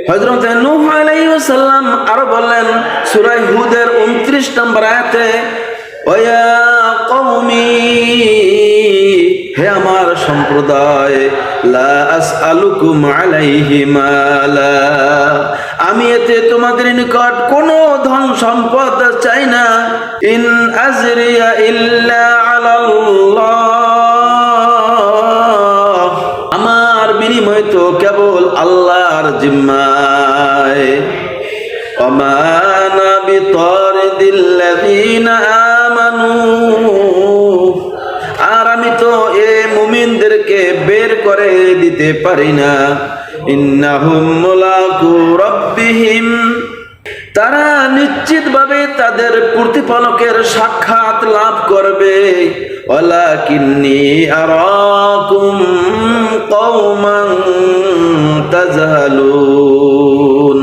হযরত নূহ আলাইহিস সালাম আরো বললেন সূরা হুদের 29 নম্বর আয়াতে, ওয়া কওমি, হে আমার সম্প্রদায়, লা আসআলুকুম আলাইহি মালা, আমি এতে তোমাদের নিকট কোনো ধন সম্পদ চাই না। ইন আজরিয়া ইল্লা আলাল্লাহ, আমার বিনিময় তো কেবল আল্লাহর জিম্মায়। ওমা আনা বিতারিদিল্লাযীনা আমানু, আর আমি তো এ মুমিনদেরকে বের করে দিতে পারি না। ইন্নাহুম মুলাকু রাব্বিহিম, তারা নিশ্চিতভাবে তাদের প্রতিপালকের সাক্ষাৎ লাভ করবে। ওয়ালাকিন্নী আরাকুম কওমান তাজহালুন,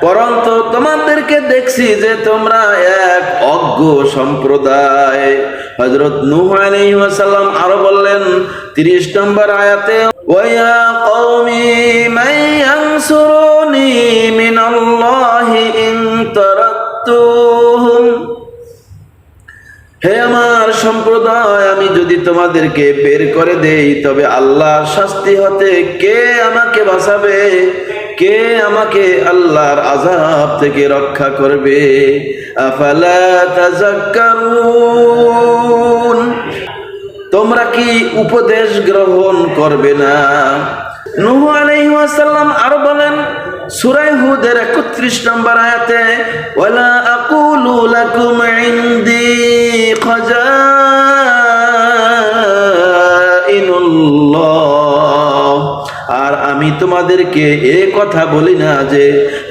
পরন্তু তোমাদেরকে দেখছি যে তোমরা এক অজ্ঞ সম্প্রদায়। হযরত নূহ আলাইহিস সালাম আরো বললেন 30 নম্বর আয়াতে, ওয়া কওমি মান ইয়ানসুরুনি মিনাল্লাহি ইন তারাকতুহুম, হে আমার সম্প্রদায়, আমি যদি তোমাদেরকে বের করে দেই তবে আল্লাহর শাস্তি হতে কে আমাকে বাঁচাবে? কে আমাকে আল্লাহর আযাব থেকে রক্ষা করবে? আফালা তাযাক্কারুন, তোমরা কি উপদেশ গ্রহণ করবে না? নূহ আলাইহিস সালাম আরো বলেন সূরা হুদের 31 নম্বর আয়াতে, ওয়ালা আকুলু লাকুম ইনদি খাজাইনুল্লাহ, আর আমি তোমাদেরকে এ কথা বলি না যে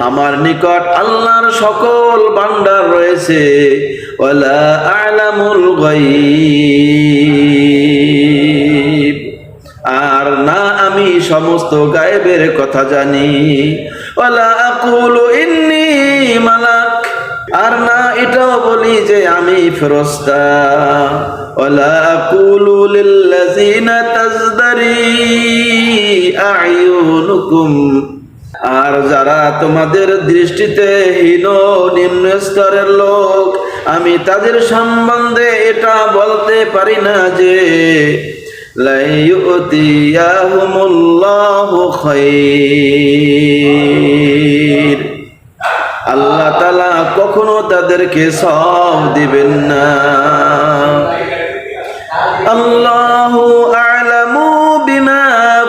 আমার নিকট আল্লাহর সকল ভান্ডার রয়েছে। ওয়ালা আ'লামুল গায়ব, আর না আমি সমস্ত গায়েবের কথা জানি। ওয়ালা আকুলু ইন্নী মালাক, আর না এটাও বলি যে আমি ফেরেশতা। ওয়ালা আকুলু লিল্লাযিনা তাজদারি আ'য়ুনুকুম, আর যারা তোমাদের দৃষ্টিতে হীন নিম্ন স্তরের লোক, আমি তাদের সম্বন্ধে এটা বলতে পারি না যে লা ইউতিয়াহুমুল্লাহু খায়র, আল্লাহ তাআলা কখনো তাদেরকে সওয়াব দিবেন না। আল্লাহু আ'লামু বিমা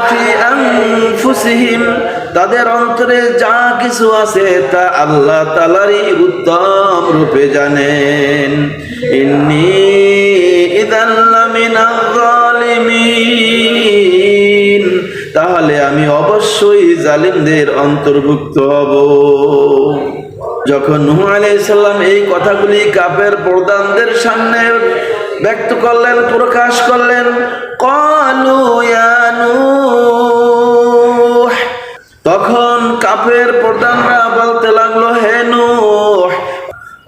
ফি আনফুসিহিম, তাদের অন্তরে যা কিছু আছে তা আল্লাহ তাআলারই উত্তম রূপে জানেন। ইন্নী ইযাল লামিনাজ জালিমিন, তাহলে আমি অবশ্যই জালিমদের অন্তর্ভুক্ত হব। যখন নূহ আলাইহিস সালাম এই কথাগুলি কাফের প্রধানদের সামনে ব্যক্ত করলেন, প্রকাশ করলেন, ক্বালু ইয়া নূহ, তখন কাফের প্রধানরা বলতে লাগলো, হে নূহ,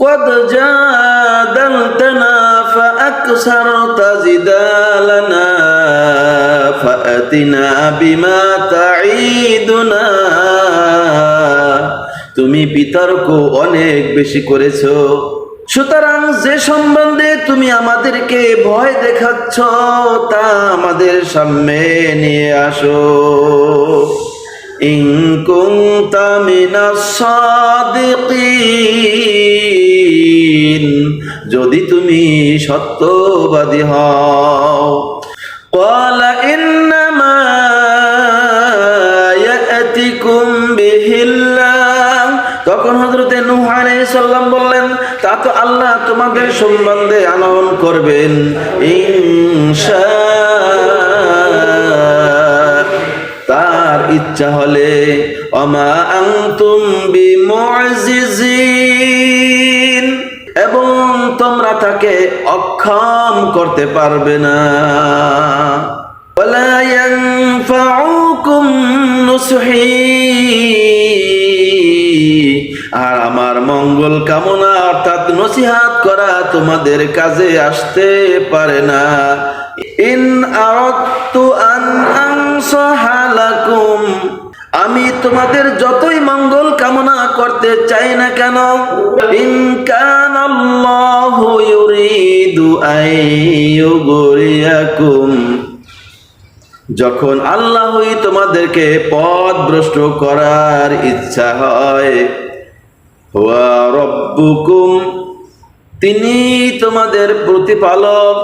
ক্বাদ জাদালতানা ফাআকসারতা জিদালানা ফাআতিনা বিমা তাঈদুনা, তুমি বিতর্ক অনেক বেশি করেছো, সুতরাং যে সম্বন্ধে তুমি আমাদেরকে ভয় দেখাচ্ছ তা আমাদের সামনে নিয়ে আসো। ইন কুনতা মিনাস সাদিকিন, যদি তুমি সত্যবাদী হও। ক্বালা ইন্নামা ইয়াতিকুম বিহিল্লাহ, তখন হযরতে নূহ আলাইহিস সালাম বললেন, তা তো আল্লাহ তোমাদের সম্বন্ধে আনয়ন করবেন ইনশাআল্লাহ, তার ইচ্ছা হলে। ওমা আনতুম বিমুজিজিন, এবং তোমরা তাকে অক্ষম করতে পারবে না। ওয়ালা ইয়ানফাউকুম নুসহি, আর আমার মঙ্গল কামনা অর্থাৎ নসিহত করা তোমাদের কাজে আসতে পারে না। ইন আরাদতু আন আনসাহা লাকুম, আমি তোমাদের যতই মানতে চাই না কেন? ইন কানাল্লাহু ইউরিদু আইয়ুগরিয়াকুম, যখন আল্লাহই তোমাদেরকে পথভ্রষ্ট করার ইচ্ছা হয়, ওয়া রব্বুকুম, তিনি তোমাদের প্রতিপালক,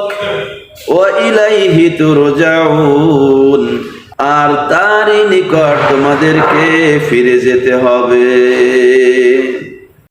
ওয়া ইলাইহি তুরজাউন, আর তারই নিকট তোমাদেরকে ফিরে যেতে হবে।